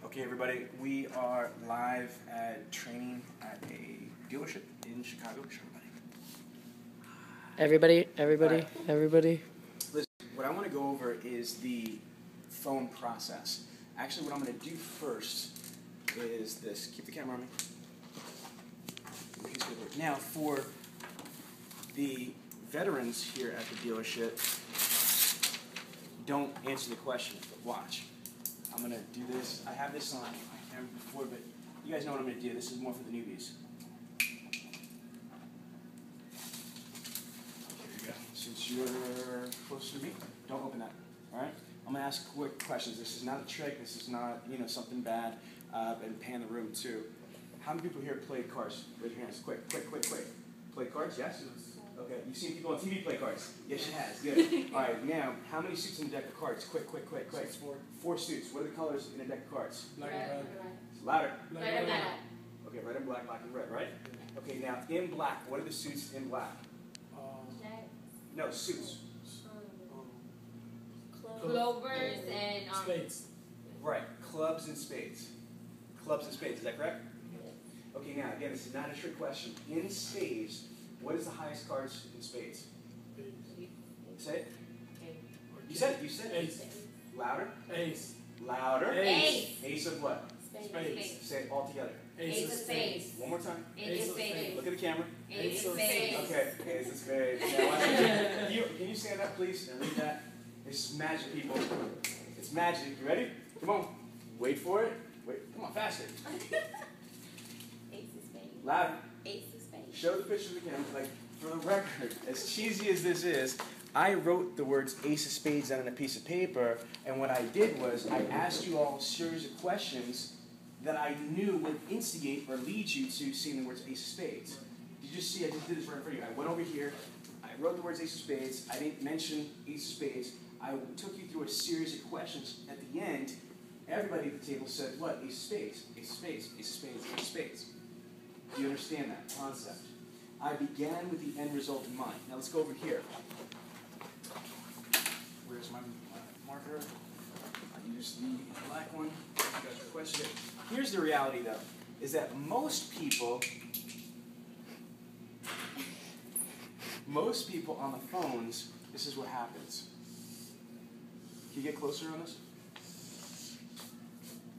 Okay, everybody, we are live at training at a dealership in Chicago. Show Everybody. Listen, what I want to go over is the phone process. Actually, what I'm going to do first is this. Keep the camera on me. Now, for the veterans here at the dealership, don't answer the question, but watch. I'm going to do this. I have this on my camera before, but you guys know what I'm going to do. This is more for the newbies. Here you go. Since you're close to me, don't open that. All right? I'm going to ask quick questions. This is not a trick. This is not, something bad. And pan the room, too. How many people here play cards? Raise your hands. Quick. Play cards? Yes? Okay. You've seen people on TV play cards? Yes, she has. Good. All right. Now, how many suits in a deck of cards? Quick. Four suits. What are the colors in a deck of cards? Red. Louder. Red and black. Okay, red and black, black and red, right? Okay, now, in black, what are the suits in black? No, suits. Clovers and spades. Right. Clubs and spades. Clubs and spades. Is that correct? Okay, now, again, this is not a trick question. In spades, what is the highest cards in spades? Say it. You said it. Ace. Louder. Ace. Louder. Ace. Ace of what? Spades. Say it all together. Ace of spades. One more time. Ace of spades. Look at the camera. Ace of spades. Okay, Ace of spades. Now, can you stand up, please, and read that? It's magic, people. It's magic. You ready? Come on. Wait for it. Wait. Come on, faster. Ace of spades. Louder. Ace of spades. Show the picture again. Like, for the record, as cheesy as this is, I wrote the words Ace of Spades down on a piece of paper, and what I did was I asked you all a series of questions that I knew would instigate or lead you to seeing the words Ace of Spades. Did you see? I just did this right in front of you. I went over here. I wrote the words Ace of Spades. I didn't mention Ace of Spades. I took you through a series of questions. At the end, everybody at the table said, what? Ace of Spades, Ace of Spades, Ace of Spades, Ace of Spades. Do you understand that concept? I began with the end result in mind. Now let's go over here. Where's my marker? I use the black one. Got the question. Here's the reality, though, is that most people on the phones, this is what happens. Can you get closer on this?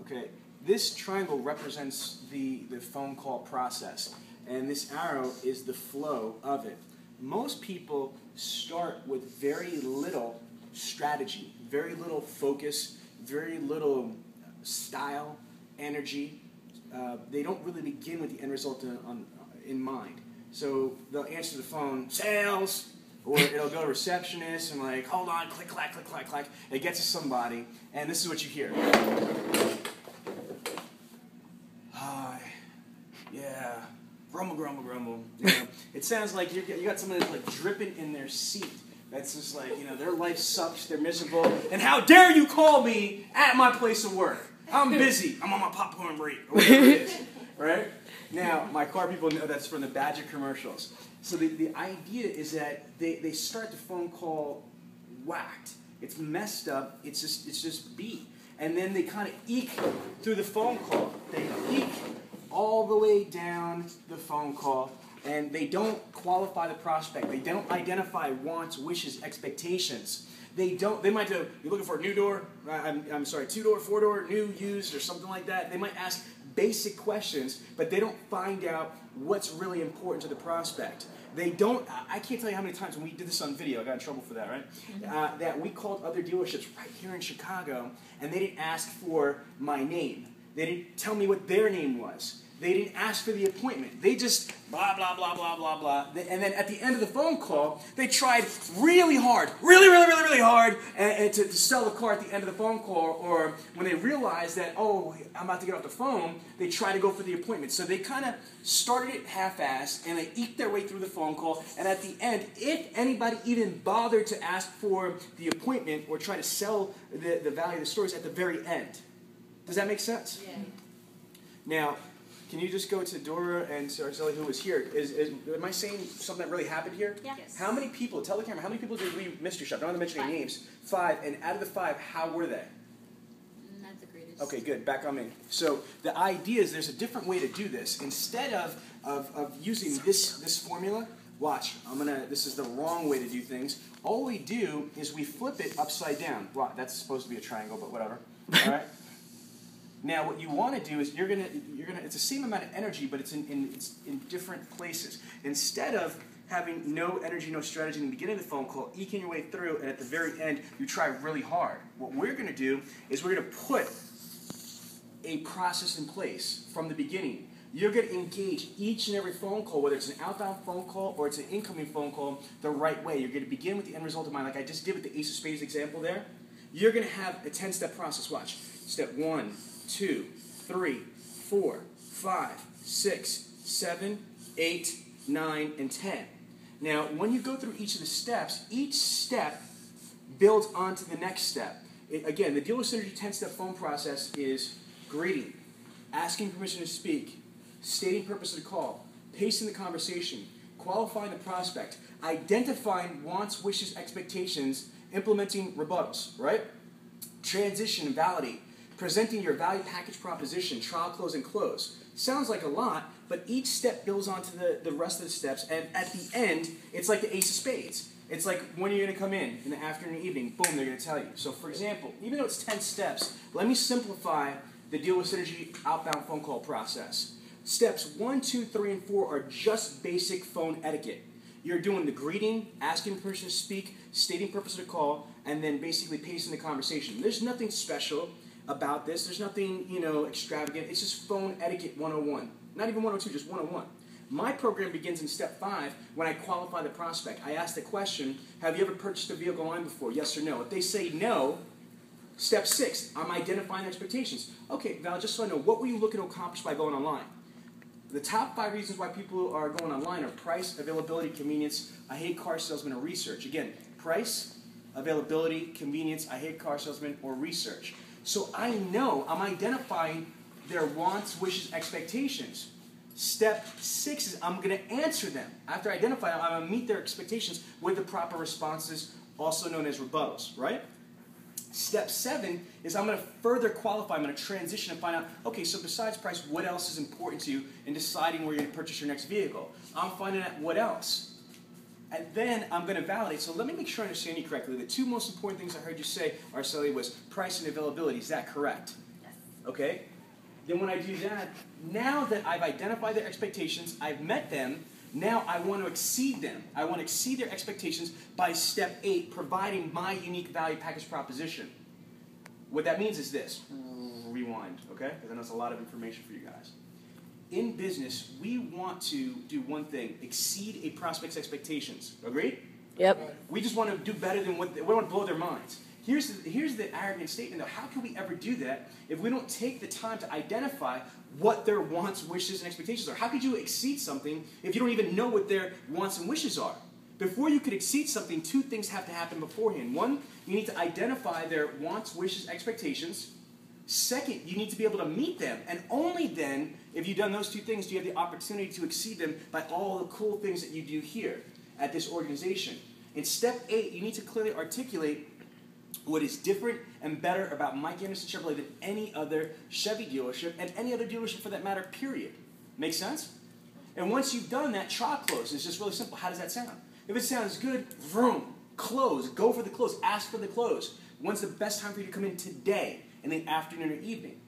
Okay, this triangle represents the phone call process, and this arrow is the flow of it. Most people start with very little strategy, very little focus, very little style, energy. They don't really begin with the end result in mind. So they'll answer the phone, sales, or it'll go to receptionist and like, hold on, click, clack, click, clack, clack. It gets to somebody, and this is what you hear. Hi, yeah, grumble. It sounds like you got someone that's like dripping in their seat. That's just like, their life sucks, they're miserable, and how dare you call me at my place of work? I'm busy, I'm on my popcorn break, or whatever it is, right? Now, my car people know that's from the Badger commercials. So the idea is that they start the phone call whacked. It's messed up, it's just beat. And then they kind of eke through the phone call. They eke all the way down the phone call, and they don't qualify the prospect. They don't identify wants, wishes, expectations. They might do, you're looking for a new door, I'm sorry, 2-door, 4-door, new, used, or something like that. They might ask basic questions, but they don't find out what's really important to the prospect. I can't tell you how many times when we did this on video, I got in trouble for that, right? That we called other dealerships right here in Chicago, and they didn't ask for my name. They didn't tell me what their name was. They didn't ask for the appointment. They just blah, blah, blah, blah, blah, blah. And then at the end of the phone call, they tried really hard, really hard, and to sell the car at the end of the phone call. Or when they realized that, oh, I'm about to get off the phone, they try to go for the appointment. So they kind of started it half-assed, and they eked their way through the phone call. And at the end, if anybody even bothered to ask for the appointment or try to sell the value of the stories at the very end. Does that make sense? Yeah. Now, can you just go to Dora and Sarcelli, who was here? Am I saying something that really happened here? Yeah. Yes. How many people, tell the camera, how many people did we mystery shop? I don't want to mention any names. 5, and out of the 5, how were they? Not the greatest. Okay, good. Back on me. So the idea is there's a different way to do this. Instead of using this formula, watch. This is the wrong way to do things. All we do is we flip it upside down. Wow, that's supposed to be a triangle, but whatever. All right. Now, what you want to do is you're gonna. It's the same amount of energy, but it's in different places. Instead of having no energy, no strategy in the beginning of the phone call, eking your way through, and at the very end, you try really hard. What we're going to do is we're going to put a process in place from the beginning. You're going to engage each and every phone call, whether it's an outbound phone call or it's an incoming phone call, the right way. You're going to begin with the end result in mind, like I just did with the Ace of Spades example there. You're going to have a 10-step process. Watch. Step 1, 2, 3, 4, 5, 6, 7, 8, 9, and 10. Now, when you go through each of the steps, each step builds onto the next step. Again, the Dealer Synergy 10-step phone process is greeting, asking permission to speak, stating purpose of the call, pacing the conversation, qualifying the prospect, identifying wants, wishes, expectations, implementing rebuttals, right? Transition and validate, presenting your value package proposition, trial, close, and close. Sounds like a lot, but each step builds onto the rest of the steps, and at the end, it's like the Ace of Spades. It's like, when are you going to come in the afternoon or evening? Boom, they're going to tell you. So, for example, even though it's 10 steps, let me simplify the Deal with Synergy outbound phone call process. Steps 1, 2, 3, and 4 are just basic phone etiquette. You're doing the greeting, asking permission to speak, stating purpose of the call, and then basically pacing the conversation. There's nothing special about this. There's nothing, extravagant. It's just phone etiquette 101. Not even 102, just 101. My program begins in step 5 when I qualify the prospect. I ask the question, have you ever purchased a vehicle online before? Yes or no? If they say no, step 6, I'm identifying expectations. Okay, Val, just so I know, what were you looking to accomplish by going online? The top 5 reasons why people are going online are price, availability, convenience, I hate car salesmen, or research. Again, price, availability, convenience, I hate car salesmen, or research. So I know I'm identifying their wants, wishes, expectations. Step 6 is I'm going to answer them. After I identify them, I'm going to meet their expectations with the proper responses, also known as rebuttals, right? Step 7 is I'm going to further qualify. I'm going to transition and find out, okay, so besides price, what else is important to you in deciding where you're going to purchase your next vehicle? I'm finding out what else. And then I'm going to validate. So let me make sure I understand you correctly. The 2 most important things I heard you say, Arcelia, was price and availability. Is that correct? Yes. Okay. Then when I do that, now that I've identified their expectations, I've met them, now I want to exceed them. I want to exceed their expectations by step 8, providing my unique value package proposition. What that means is this. Rewind, okay? Because I know it's a lot of information for you guys. In business, we want to do one thing, exceed a prospect's expectations. Agreed? Yep. We just want to do better than we want to blow their minds. Here's the arrogant statement, though. How can we ever do that if we don't take the time to identify what their wants, wishes, and expectations are? How could you exceed something if you don't even know what their wants and wishes are? Before you could exceed something, 2 things have to happen beforehand. 1, you need to identify their wants, wishes, expectations. Second, you need to be able to meet them. And only then, if you've done those 2 things, do you have the opportunity to exceed them by all the cool things that you do here at this organization. In step 8, you need to clearly articulate what is different and better about Mike Anderson Chevrolet than any other Chevy dealership and any other dealership for that matter, period. Make sense? And once you've done that, trial close. It's just really simple. How does that sound? If it sounds good, vroom, close. Go for the close. Ask for the close. When's the best time for you to come in today, in the afternoon or evening?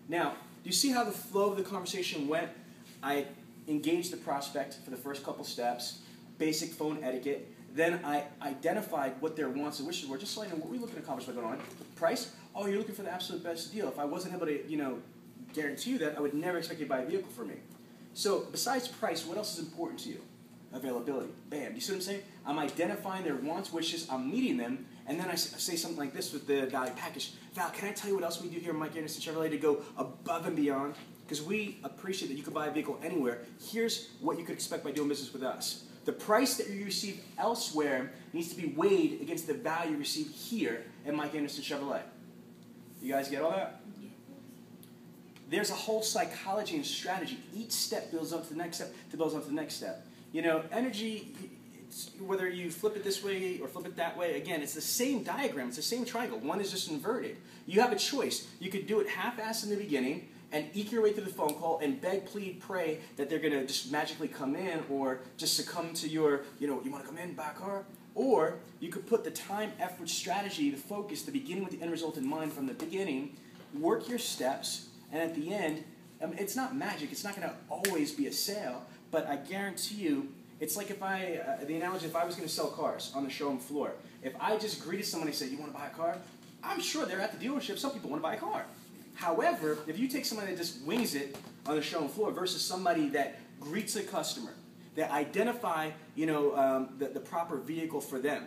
Now, do you see how the flow of the conversation went? I engaged the prospect for the first couple steps, basic phone etiquette. Then I identified what their wants and wishes were, just so I know what we're looking to accomplish by going on. Price? Oh, you're looking for the absolute best deal. If I wasn't able to, guarantee you that, I would never expect you to buy a vehicle from me. So besides price, what else is important to you? Availability. Bam. Do you see what I'm saying? I'm identifying their wants, wishes, I'm meeting them, and then I say something like this with the value package. Val, can I tell you what else we do here at Mike Anderson Chevrolet to go above and beyond? Because we appreciate that you can buy a vehicle anywhere. Here's what you could expect by doing business with us. The price that you receive elsewhere needs to be weighed against the value you receive here at Mike Anderson Chevrolet. You guys get all that? Yes. There's a whole psychology and strategy. Each step builds up to the next step, to builds up to the next step. Energy, whether you flip it this way or flip it that way, again, it's the same diagram. It's the same triangle. One is just inverted. You have a choice. You could do it half-assed in the beginning and eke your way through the phone call and beg, plead, pray that they're going to just magically come in or just succumb to your, you want to come in, buy a car? Or you could put the time, effort, strategy, the focus, the beginning with the end result in mind from the beginning, work your steps, and at the end, it's not magic. It's not going to always be a sale, but I guarantee you, it's like the analogy, if I was going to sell cars on the showroom floor, if I just greeted someone and said, you want to buy a car? I'm sure they're at the dealership. Some people want to buy a car. However, if you take somebody that just wings it on the showroom floor versus somebody that greets a customer, that identify, the proper vehicle for them,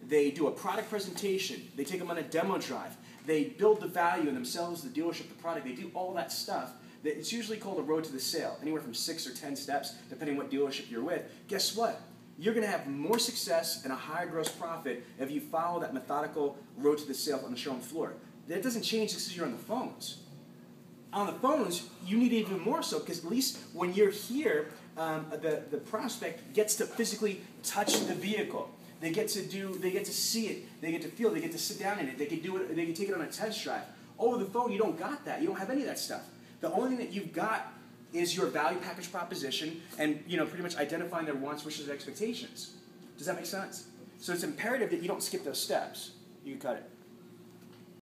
they do a product presentation, they take them on a demo drive, they build the value in themselves, the dealership, the product, they do all that stuff. It's usually called a road to the sale, anywhere from 6 or 10 steps, depending on what dealership you're with. Guess what? You're going to have more success and a higher gross profit if you follow that methodical road to the sale on the showroom floor. That doesn't change just because you're on the phones. On the phones, you need it even more so, because at least when you're here, the prospect gets to physically touch the vehicle. They get to see it, they get to feel it, they get to sit down in it, they can do it, they can take it on a test drive. Over the phone, you don't got that. You don't have any of that stuff. The only thing that you've got is your value package proposition and pretty much identifying their wants, wishes, and expectations. Does that make sense? So it's imperative that you don't skip those steps. You can cut it.